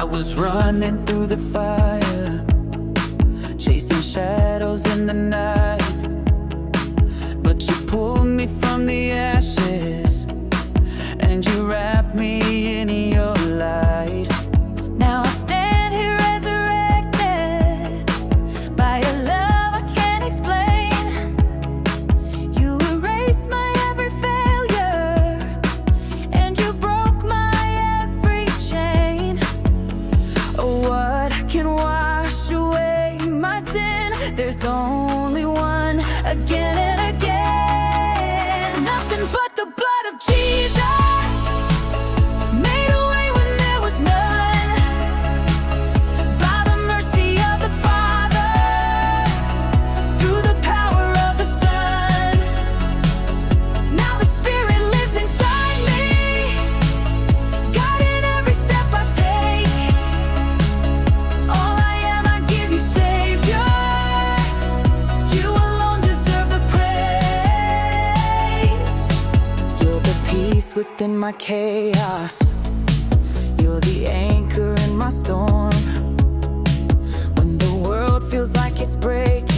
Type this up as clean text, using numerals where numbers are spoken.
I was running through the fire, chasing shadows in the night, but you pulled me from the ashes and you wrapped me in your light. Now I stand here resurrected by a love I can't explain. You erased my every failure and you broke my every chain. Oh, what can wash away my sin? There's only one, again and again. Nothing but the blood of Jesus. Within my chaos, you're the anchor in my storm. When the world feels like it's breaking,